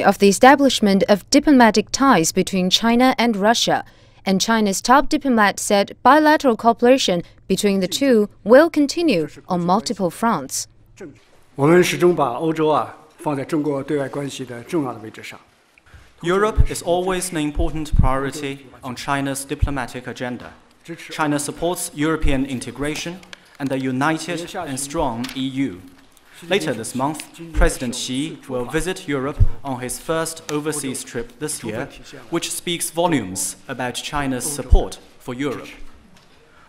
of the establishment of diplomatic ties between China and Russia, and China's top diplomat said bilateral cooperation between the two will continue on multiple fronts. 我们始终把欧洲放在中国对外关系的重要的位置上。 Europe is always an important priority on China's diplomatic agenda. China supports European integration and a united and strong EU. Later this month, President Xi will visit Europe on his first overseas trip this year, which speaks volumes about China's support for Europe.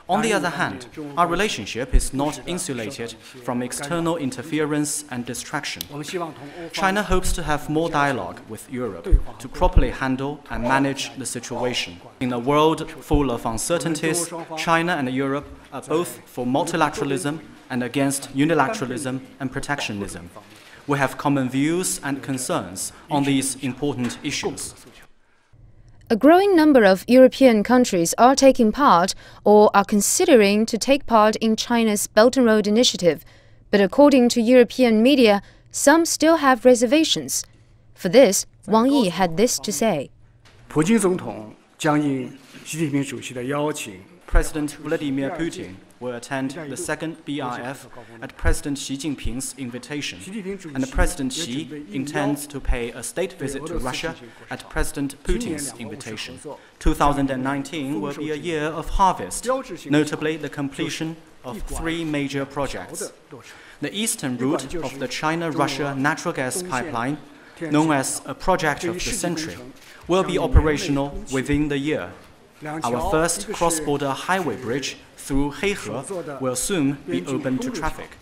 On the other hand, our relationship is not insulated from external interference and distraction. China hopes to have more dialogue with Europe to properly handle and manage the situation. In a world full of uncertainties, China and Europe are both for multilateralism and against unilateralism and protectionism. We have common views and concerns on these important issues. A growing number of European countries are taking part or are considering to take part in China's Belt and Road Initiative, but according to European media, some still have reservations. For this, Wang Yi had this to say. 普京总统将应习近平主席的邀请 President Vladimir Putin will attend the second BRF at President Xi Jinping's invitation, and President Xi intends to pay a state visit to Russia at President Putin's invitation. 2019 will be a year of harvest, notably the completion of 3 major projects. The eastern route of the China-Russia natural gas pipeline, known as a project of the century, will be operational within the year. Our first cross-border highway bridge through Heihe will soon be open to traffic,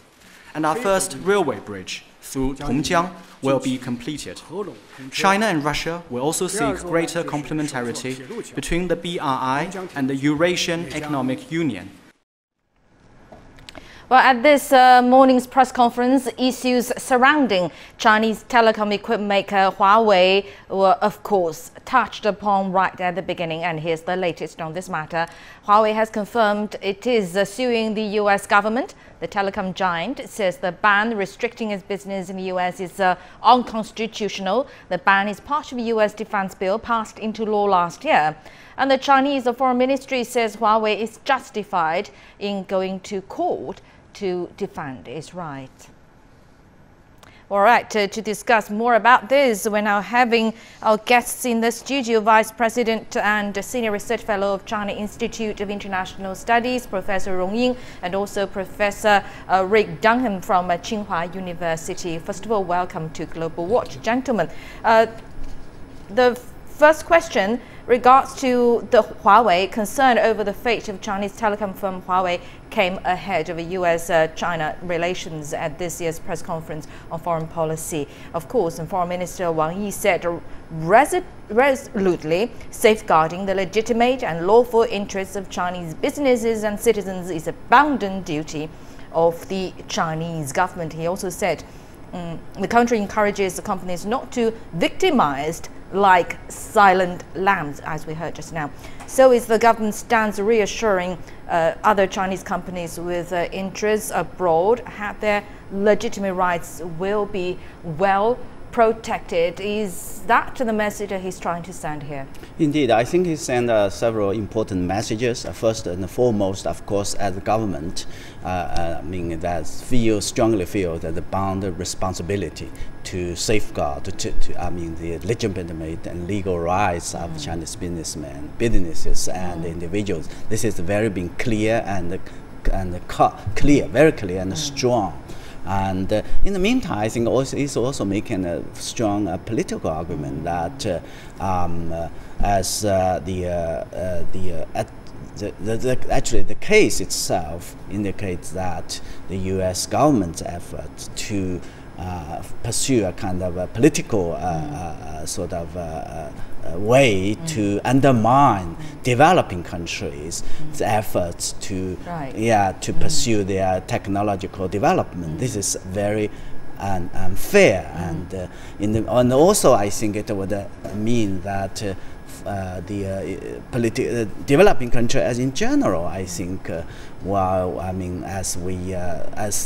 and our first railway bridge through Tongjiang will be completed. China and Russia will also seek greater complementarity between the BRI and the Eurasian Economic Union. Well, at this morning's press conference, issues surrounding Chinese telecom equipment maker Huawei were, of course, touched upon right at the beginning. And here's the latest on this matter. Huawei has confirmed it is suing the U.S. government. The telecom giant says the ban restricting its business in the U.S. is unconstitutional. The ban is part of the U.S. defense bill passed into law last year. And the Chinese Foreign Ministry says Huawei is justified in going to court to defend its right. All right, to discuss more about this, we're now having our guests in the studio, Vice President and Senior Research Fellow of China Institute of International Studies, Professor Rong Ying, and also Professor Rick Dunham from Tsinghua University. First of all, welcome to Global Watch, gentlemen. The first question regards to the Huawei. Concern over the fate of Chinese telecom firm Huawei came ahead of U.S.-China relations at this year's press conference on foreign policy. Of course, and Foreign Minister Wang Yi said resolutely safeguarding the legitimate and lawful interests of Chinese businesses and citizens is a bounden duty of the Chinese government. He also said the country encourages the companies not to victimize like silent lambs, as we heard just now. So is the government stance reassuring other Chinese companies with interests abroad have their legitimate rights will be well protected? Is that the message that he's trying to send here? Indeed, I think he sent several important messages. First and foremost, of course, as the government, that strongly feel that the bound responsibility to safeguard, the legitimate and legal rights of Chinese businessmen, businesses, and individuals. This is very been clear and very clear and strong. And in the meantime, I think he's also making a strong political argument that actually the case itself indicates that the U.S. government's effort to pursue a kind of a political way to undermine developing countries' efforts to pursue their technological development. This is very unfair, and also I think it would mean that the developing country as in general. I think, as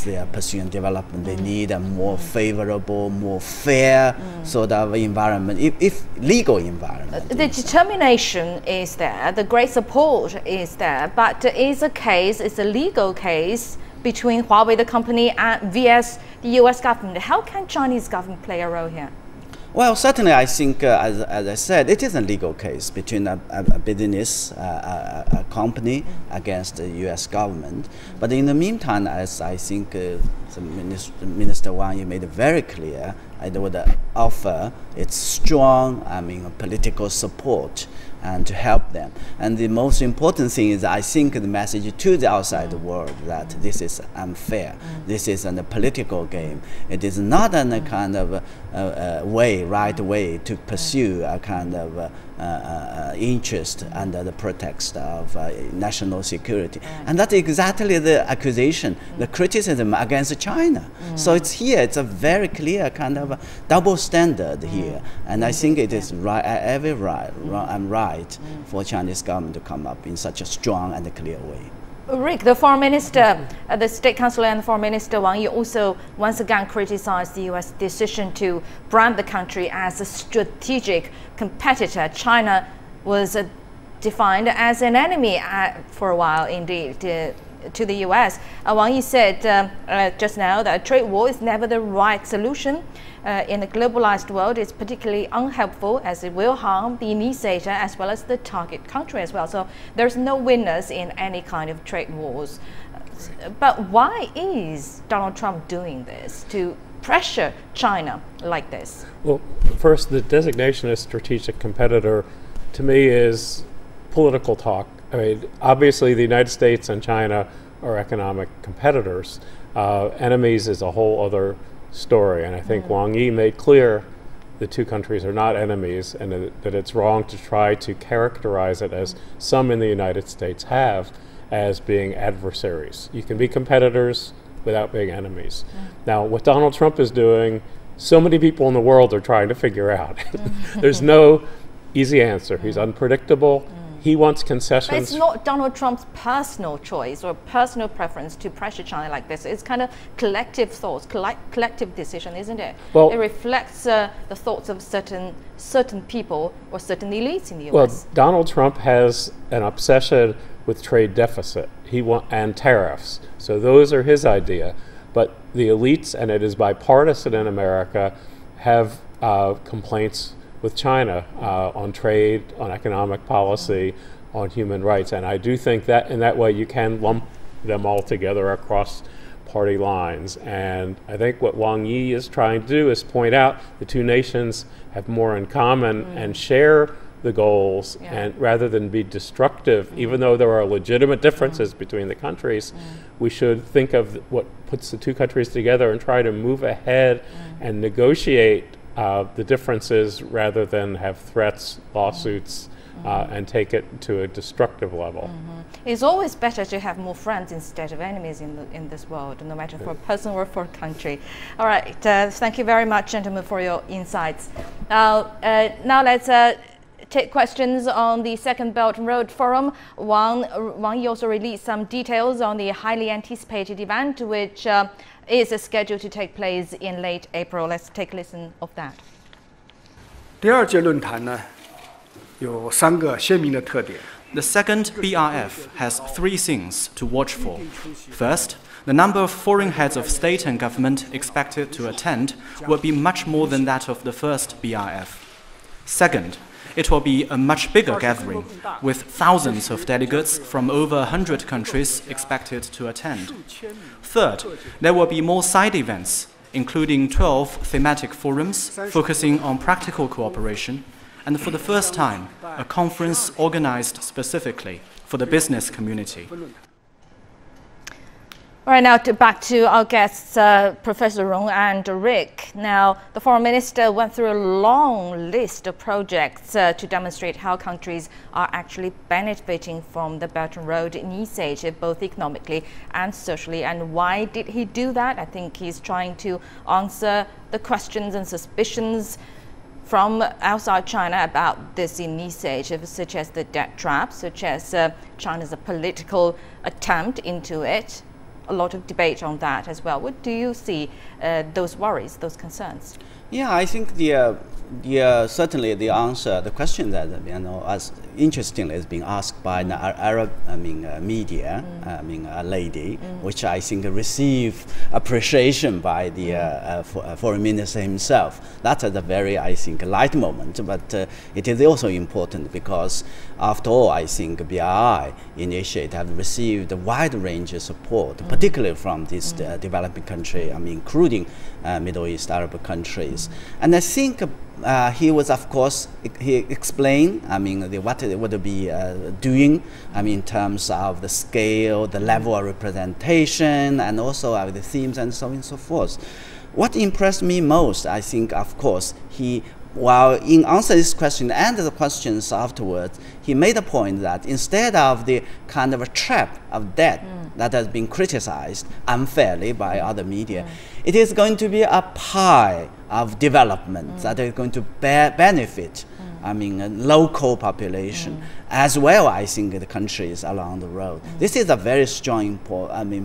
they are pursuing development, they need a more favorable, more fair sort of environment, if legal environment. The determination is there, the great support is there, but it's a legal case between Huawei, the company, and vs the U.S. government. How can Chinese government play a role here? Well, certainly, I think, as I said, it is a legal case between a business, a company against the U.S. government. But in the meantime, as I think Minister Wang Yi made it very clear, I would offer its strong, political support and to help them. And the most important thing is, I think, the message to the outside world that this is unfair. This is a political game. It is not a kind of right way to pursue a kind of interest under the pretext of national security. And that's exactly the accusation, the criticism against China. So it's a very clear kind of double standard here. And I think it is right for Chinese government to come up in such a strong and clear way. Rick, the Foreign Minister, the State Councilor and the Foreign Minister Wang Yi also once again criticized the U.S. decision to brand the country as a strategic competitor. China was defined as an enemy for a while, indeed, to the U.S. Wang Yi said just now that a trade war is never the right solution. In a globalized world, it's particularly unhelpful as it will harm the initiator as well as the target country as well. So there's no winners in any kind of trade wars. But why is Donald Trump doing this, to pressure China like this? Well, first, the designation as strategic competitor to me is political talk. I mean, obviously the United States and China are economic competitors. Enemies is a whole other story, and I think Wang Yi made clear the two countries are not enemies, and that it's wrong to try to characterize it as some in the United States have, as being adversaries. You can be competitors without being enemies. Now, what Donald Trump is doing, so many people in the world are trying to figure out. There's no easy answer. He's unpredictable. He wants concessions. But it's not Donald Trump's personal choice or personal preference to pressure China like this. It's kind of collective thoughts, collective decision, isn't it? Well, it reflects the thoughts of certain people or certain elites in the U.S. Well, Donald Trump has an obsession with trade deficit and tariffs. So those are his idea. But the elites, and it is bipartisan in America, have complaints with China on trade, on economic policy, on human rights. And I do think that in that way you can lump them all together across party lines. And I think what Wang Yi is trying to do is point out the two nations have more in common and share the goals, and rather than be destructive, even though there are legitimate differences between the countries, we should think of what puts the two countries together and try to move ahead and negotiate the differences rather than have threats, lawsuits, and take it to a destructive level. It's always better to have more friends instead of enemies in this world, no matter for a person or for a country. All right, thank you very much, gentlemen, for your insights. Now let's take questions on the Second Belt and Road Forum. Wang Yi also released some details on the highly anticipated event, which is scheduled to take place in late April. Let's take a listen of that. 第二届论坛呢，有3个鲜明的特点。 The second BRF has 3 things to watch for. First, the number of foreign heads of state and government expected to attend will be much more than that of the first BRF. Second, it will be a much bigger gathering, with thousands of delegates from over 100 countries expected to attend. Third, there will be more side events, including 12 thematic forums focusing on practical cooperation, and for the first time, a conference organized specifically for the business community. All right, now back to our guests, Professor Rong and Rick. Now, the Foreign Minister went through a long list of projects to demonstrate how countries are actually benefiting from the Belt and Road Initiative, both economically and socially. And why did he do that? I think he's trying to answer the questions and suspicions from outside China about this initiative, such as the debt trap, such as China's political attempt into it. A lot of debate on that as well. What do you see those worries, those concerns? Yeah, I think certainly the answer, the question that as interestingly is being asked by an Arab media, a lady, which I think received appreciation by the foreign minister himself. That's a very, I think, light moment, but it is also important because after all, I think BRI initiative have received a wide range of support, particularly from this developing country, including Middle East Arab countries. And I think he was, of course, he explained, what it would be doing, in terms of the scale, the level of representation, and also the themes and so on and so forth. What impressed me most, I think, of course, while in answering this question and the questions afterwards, he made a point that instead of the kind of a trap of debt that has been criticized unfairly by other media, it is going to be a pie of development that is going to benefit local population as well, I think, the countries along the road. This is a very strong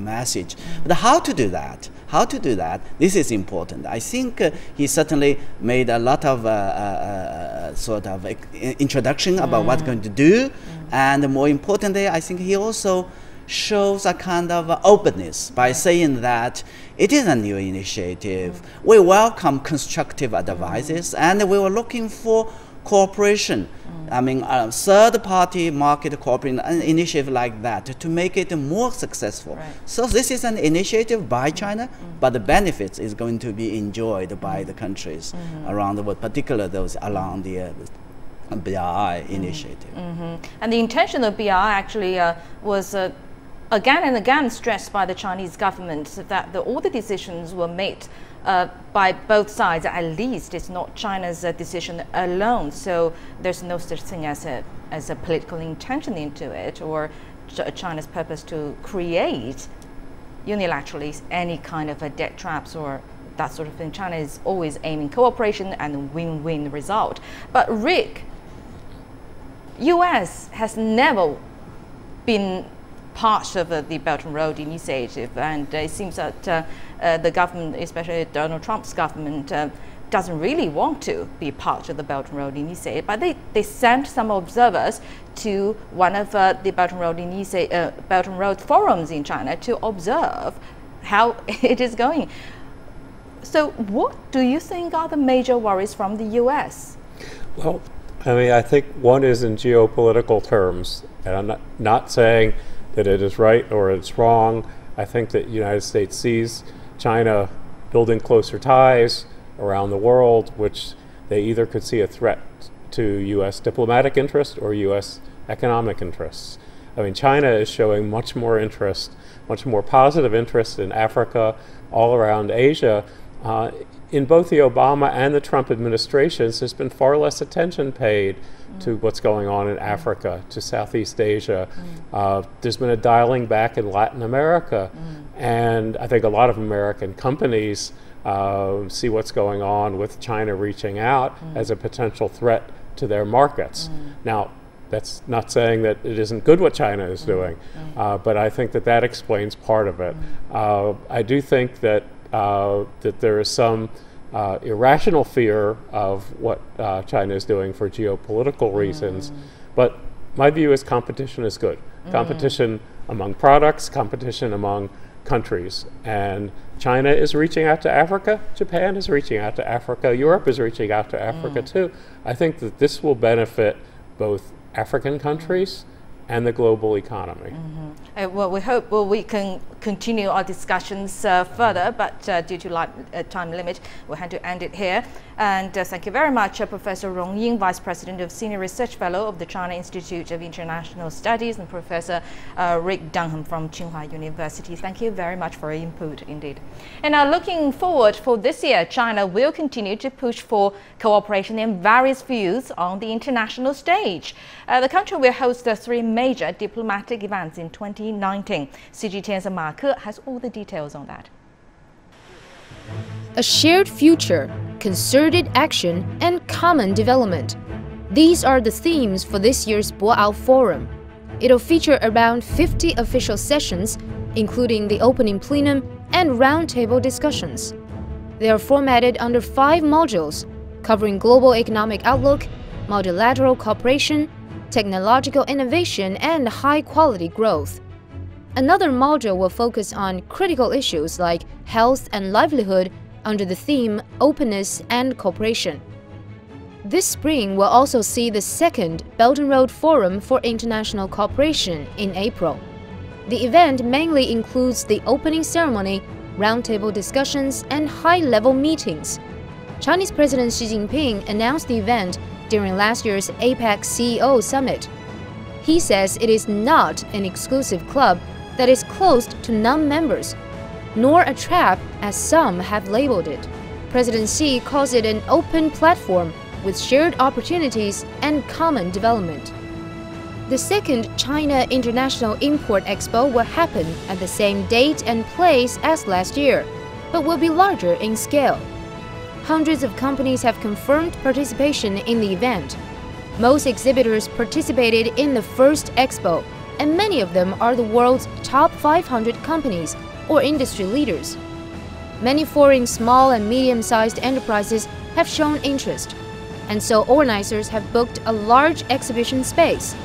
message. But how to do that? This is important. I think he certainly made a lot of sort of introduction about what's going to do, and more importantly, I think he also shows a kind of openness by saying that it is a new initiative. We welcome constructive advices, and we were looking for cooperation. Third-party market cooperation, an initiative like that to make it more successful. Right. So this is an initiative by China, but the benefits is going to be enjoyed by the countries around the world, particularly those along the BRI initiative. And the intention of BRI actually was again and again stressed by the Chinese government that all the decisions were made by both sides. At least it's not China's decision alone, so there's no such thing as a political intention into it, or China's purpose to create unilaterally any kind of a debt traps or that sort of thing. China is always aiming cooperation and win-win result. But Rick, US has never been part of the Belt and Road Initiative, and it seems that the government, especially Donald Trump's government, doesn't really want to be part of the Belt and Road Initiative, but they sent some observers to one of the Belt and Road forums in China to observe how it is going. So what do you think are the major worries from the US? Well, I think one is in geopolitical terms, and I'm not saying that it is right or it's wrong. I think that the United States sees China building closer ties around the world, which they either could see a threat to US diplomatic interest or US economic interests. China is showing much more interest, much more positive interest in Africa, all around Asia. In both the Obama and the Trump administrations, there's been far less attention paid to what's going on in Africa, to Southeast Asia. There's been a dialing back in Latin America. And I think a lot of American companies see what's going on with China reaching out as a potential threat to their markets. Now, that's not saying that it isn't good what China is doing, but I think that explains part of it. I do think that there is some irrational fear of what China is doing for geopolitical reasons, but my view is competition is good. Competition among products, competition among countries, and China is reaching out to Africa, Japan is reaching out to Africa, Europe is reaching out to Africa too. I think that this will benefit both African countries and the global economy. Well, we hope we can continue our discussions further, but due to time limit, we'll have to end it here. And thank you very much, Professor Rong Ying, Vice President of Senior Research Fellow of the China Institute of International Studies, and Professor Rick Dunham from Tsinghua University. Thank you very much for your input, indeed. And looking forward for this year, China will continue to push for cooperation in various fields on the international stage. The country will host 3 major diplomatic events in 2019. CGTN's Ma Ke has all the details on that. A shared future concerted action, and common development. These are the themes for this year's Boao Forum. It'll feature around 50 official sessions, including the opening plenum and roundtable discussions. They are formatted under 5 modules, covering global economic outlook, multilateral cooperation, technological innovation, and high-quality growth. Another module will focus on critical issues like health and livelihood under the theme Openness and Cooperation. This spring will also see the second Belt and Road Forum for International Cooperation in April. The event mainly includes the opening ceremony, roundtable discussions, and high-level meetings. Chinese President Xi Jinping announced the event during last year's APEC CEO Summit. He says it is not an exclusive club that is closed to non-members, nor a trap as some have labeled it. President Xi calls it an open platform with shared opportunities and common development. The second China International Import Expo will happen at the same date and place as last year, but will be larger in scale. Hundreds of companies have confirmed participation in the event. Most exhibitors participated in the first expo, and many of them are the world's top 500 companies or industry leaders. Many foreign small and medium-sized enterprises have shown interest, and so organizers have booked a large exhibition space,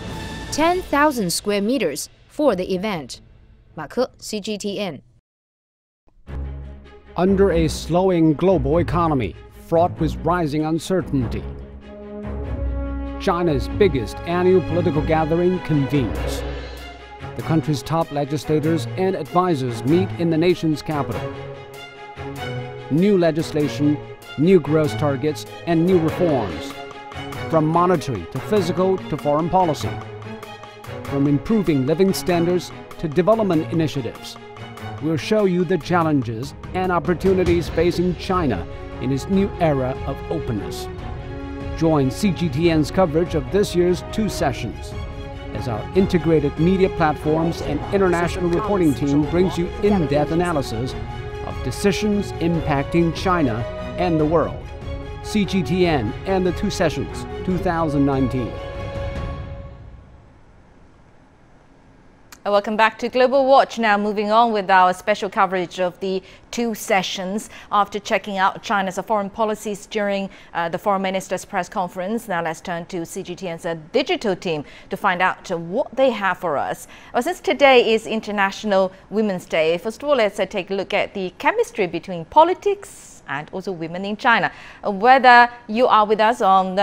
10,000 square meters, for the event. 马克 CGTN. Under a slowing global economy fraught with rising uncertainty, China's biggest annual political gathering convenes. The country's top legislators and advisors meet in the nation's capital. New legislation, new growth targets, and new reforms, from monetary to fiscal to foreign policy, from improving living standards to development initiatives, will show you the challenges and opportunities facing China in its new era of openness. Join CGTN's coverage of this year's Two Sessions as our integrated media platforms and international reporting team brings you in-depth analysis of decisions impacting China and the world. CGTN and the Two Sessions 2019. Welcome back to Global Watch. Now moving on with our special coverage of the Two Sessions. After checking out China's foreign policies during the Foreign Ministers' press conference, now let's turn to CGTN's digital team to find out what they have for us. Well, since today is International Women's Day, first of all, let's take a look at the chemistry between politics and also women in China. Whether you are with us on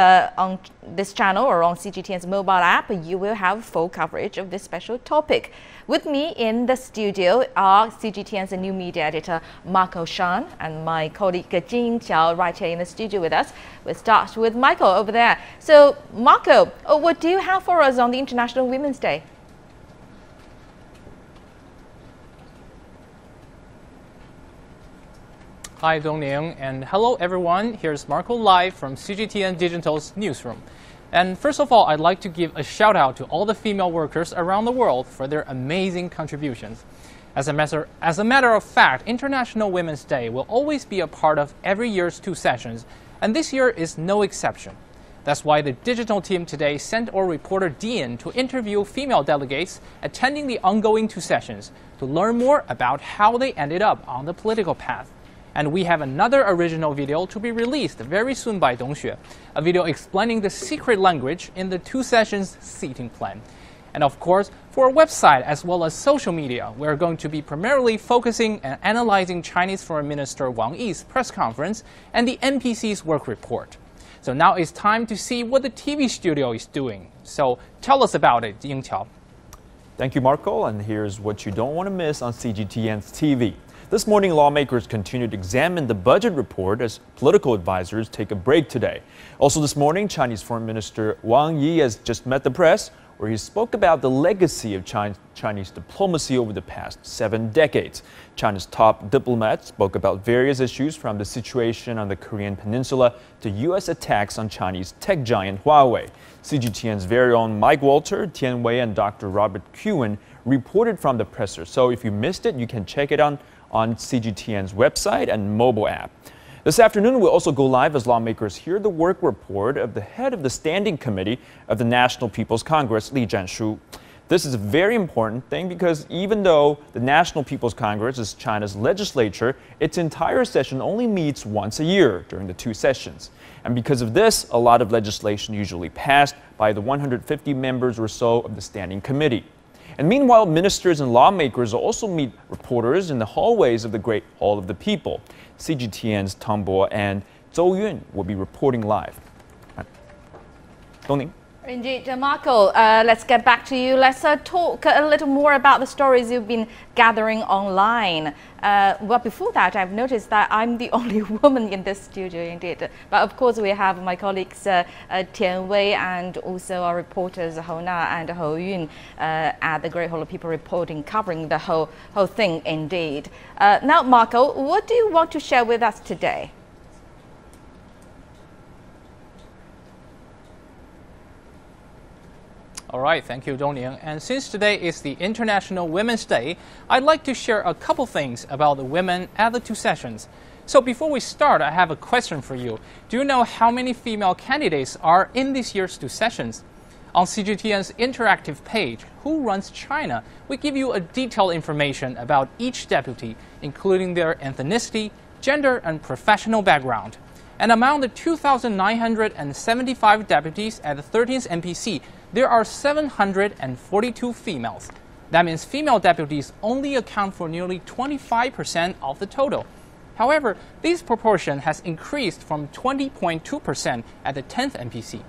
this channel or on CGTN's mobile app, you will have full coverage of this special topic. With me in the studio are CGTN's new media editor Marco Shan and my colleague Jing Qiao right here in the studio with us. We'll start with Michael over there. So Marco, what do you have for us on the International Women's Day? Hi Dongning, and hello everyone. Here's Marco live from CGTN Digital's newsroom. And first of all, I'd like to give a shout out to all the female workers around the world for their amazing contributions. As a matter of fact, International Women's Day will always be a part of every year's Two Sessions, and this year is no exception. That's why the digital team today sent our reporter Dean to interview female delegates attending the ongoing Two Sessions to learn more about how they ended up on the political path. And we have another original video to be released very soon by Dongxue, a video explaining the secret language in the Two Sessions seating plan. And of course, for our website as well as social media, we're going to be primarily focusing and analyzing Chinese Foreign Minister Wang Yi's press conference and the NPC's work report. So now it's time to see what the TV studio is doing. So tell us about it, Ying Qiao. Thank you, Marco, and here's what you don't want to miss on CGTN's TV. This morning, lawmakers continue to examine the budget report as political advisors take a break today. Also this morning, Chinese Foreign Minister Wang Yi has just met the press, where he spoke about the legacy of Chinese diplomacy over the past 7 decades. China's top diplomats spoke about various issues from the situation on the Korean Peninsula to U.S. attacks on Chinese tech giant Huawei. CGTN's very own Mike Walter, Tian Wei, and Dr. Robert Kuhn reported from the presser. So if you missed it, you can check it on CGTN's website and mobile app. This afternoon, we'll also go live as lawmakers hear the work report of the head of the Standing Committee of the National People's Congress, Li Zhanshu. This is a very important thing because even though the National People's Congress is China's legislature, its entire session only meets once a year during the two sessions. And because of this, a lot of legislation usually passed by the 150 members or so of the Standing Committee. And meanwhile, ministers and lawmakers also meet reporters in the hallways of the Great Hall of the People. CGTN's Tang Bo and Zhou Yun will be reporting live. Dongning. Indeed, Marco, let's get back to you. Let's talk a little more about the stories you've been gathering online. Well, before that, I've noticed that I'm the only woman in this studio, indeed. But of course, we have my colleagues Tian Wei and also our reporters Hou Na and Hou Yun at the Great Hall of People reporting, covering the whole thing, indeed. Now, Marco, what do you want to share with us today? All right, thank you, Dongning. And since today is the International Women's Day, I'd like to share a couple things about the women at the two sessions. So before we start, I have a question for you. Do you know how many female candidates are in this year's two sessions? On CGTN's interactive page, Who Runs China, we give you a detailed information about each deputy, including their ethnicity, gender, and professional background. And among the 2,975 deputies at the 13th NPC, there are 742 females. That means female deputies only account for nearly 25% of the total. However, this proportion has increased from 20.2% at the 10th NPC.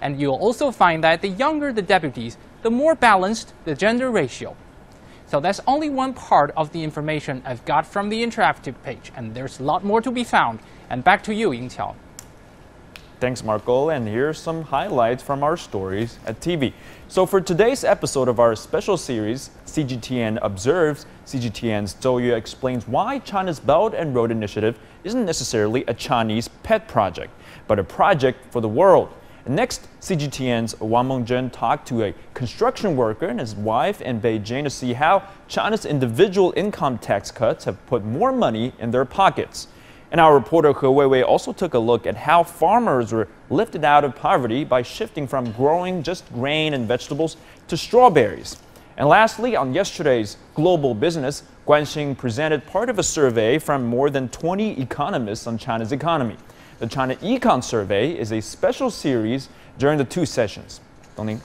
And you'll also find that the younger the deputies, the more balanced the gender ratio. So that's only one part of the information I've got from the interactive page, and there's a lot more to be found. And back to you, Yingqiao. Thanks, Marco, and here's some highlights from our stories at TV. So for today's episode of our special series, CGTN Observes, CGTN's Zhou Yue explains why China's Belt and Road Initiative isn't necessarily a Chinese pet project, but a project for the world. And next, CGTN's Wang Mengzhen talked to a construction worker and his wife in Beijing to see how China's individual income tax cuts have put more money in their pockets. And our reporter Huawei also took a look at how farmers were lifted out of poverty by shifting from growing just grain and vegetables to strawberries. And lastly, on yesterday's Global Business, Guan Xing presented part of a survey from more than 20 economists on China's economy. The China Econ Survey is a special series during the two sessions. Dongning.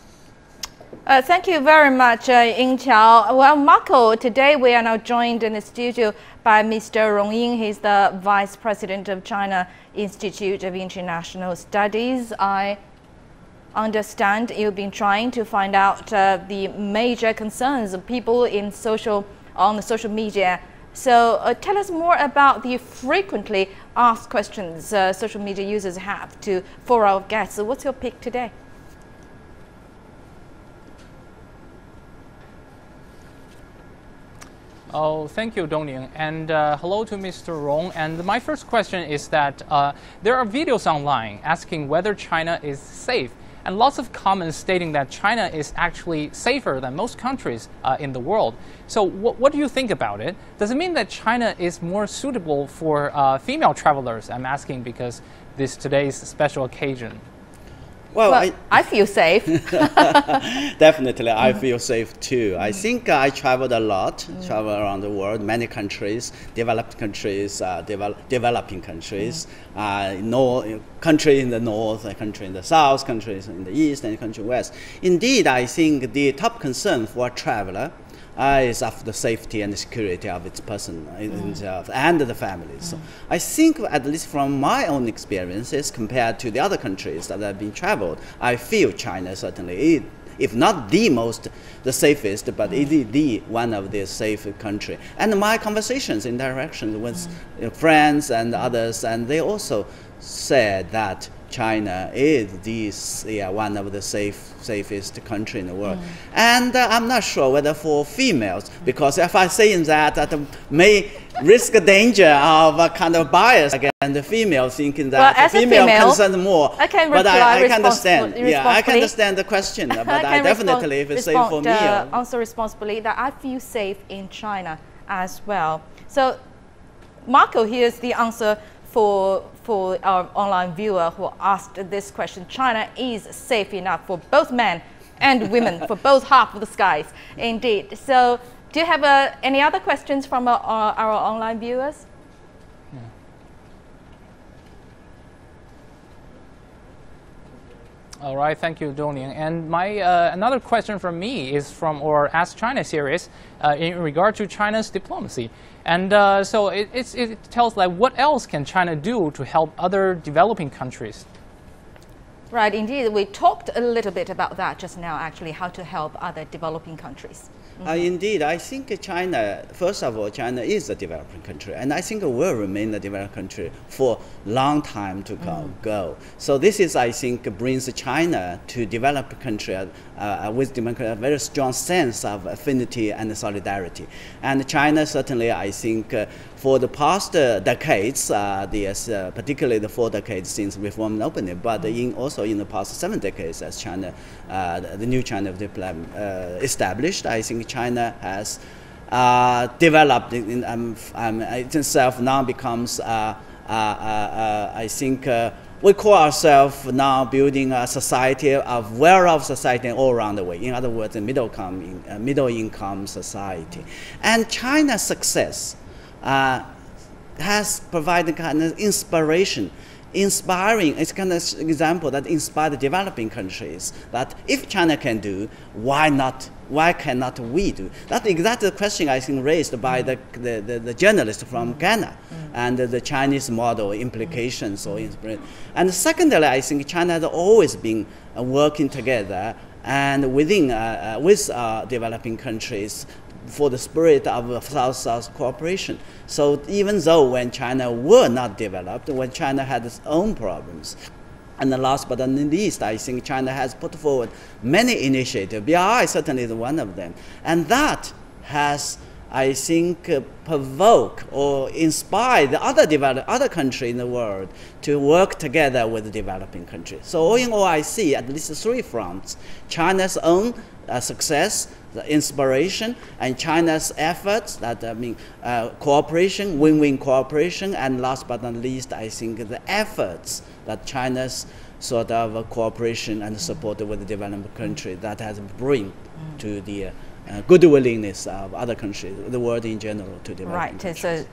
Thank you very much, Yingqiao. Well, Marco, today we are now joined in the studio by Mr. Rong Ying. He's the Vice President of China Institute of International Studies. I understand you've been trying to find out the major concerns of people on the social media. So tell us more about the frequently asked questions social media users have for our guests. So what's your pick today? Oh, thank you, Dongning, and hello to Mr. Rong. And my first question is that there are videos online asking whether China is safe, and lots of comments stating that China is actually safer than most countries in the world. So what do you think about it? Does it mean that China is more suitable for female travelers? I'm asking because this today's special occasion. Well, I feel safe. Definitely, I feel safe too. I think I traveled a lot, travel around the world, many countries, developed countries, developing countries, country in the north, a country in the south, countries in the east, and country west. Indeed, I think the top concern for a traveler is of the safety and the security of its person himself and the families. So I think, at least from my own experiences, compared to the other countries that have been traveled, I feel China certainly is, if not the safest, but it is the one of the safe country. And my conversations, interactions with friends and others, and they also said that China is one of the safest country in the world. And I'm not sure whether for females, because if I say that, that may risk a danger of a kind of bias against the female, thinking that the female concerned more. I can but I can understand. Yeah, I can understand the question, but I definitely, if it's safe for me. Answer responsibly that I feel safe in China as well. So, Marco, here's the answer for our online viewer who asked this question, China is safe enough for both men and women, for both half of the skies, indeed. So do you have any other questions from our online viewers? All right, thank you, Dongning. And my another question from me is from our Ask China series in regard to China's diplomacy. And so it tells like what else can China do to help other developing countries? Right, indeed. We talked a little bit about that just now, actually, how to help other developing countries. Indeed, I think China, first of all, China is a developing country, and I think it will remain a developed country for a long time to go. So this is, I think, brings China to develop country with a very strong sense of affinity and solidarity. And China certainly, I think, for the past decades, particularly the 4 decades since reform and opening, but also in the past 7 decades as China, the new China established, I think China has developed itself now becomes, I think, we call ourselves now building a society, a well-off society all around the world. In other words, a middle-income society. And China's success has provided kind of inspiring. It's kind of example that inspired developing countries that if China can do, why not? Why cannot we do? That's exactly the question I think raised by the journalist from Ghana and the Chinese model implications or inspiration. And secondly, I think China has always been working together and within with developing countries for the spirit of South-South cooperation. So even though when China were not developed, when China had its own problems, and the last but not least, I think China has put forward many initiatives. BRI certainly is one of them. And that has, I think, provoked or inspired the other countries in the world to work together with the developing countries. So all in all, I see at least 3 fronts: China's own success, the inspiration, and China's efforts, cooperation, win-win cooperation, and last but not least, I think the efforts that China's sort of cooperation and support with the developing country that has bring to the good willingness of other countries, the world in general, to develop. Right, so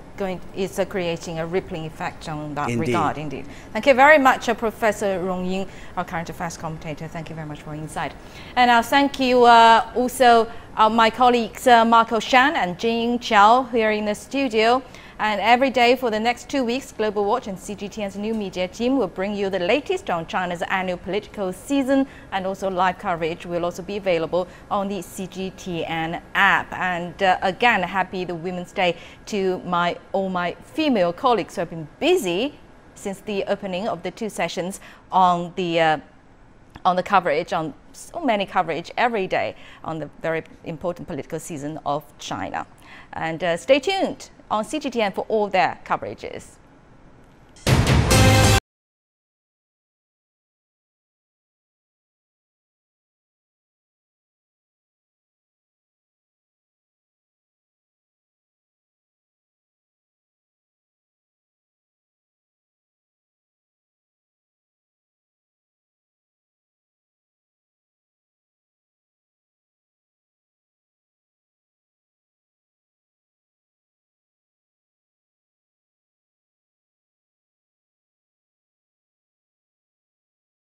it's creating a rippling effect on that regard, indeed. Thank you very much, Professor Rong Ying, our current affairs commentator. Thank you very much for your insight. And I'll thank you also my colleagues Marco Shan and Jing Qiao here in the studio. And every day for the next 2 weeks, Global Watch and CGTN's new media team will bring you the latest on China's annual political season, and also live coverage will also be available on the CGTN app. And again, happy the Women's Day to all my female colleagues who have been busy since the opening of the 2 sessions on the coverage, on so many coverage every day on the very important political season of China. And stay tuned on CGTN for all their coverages.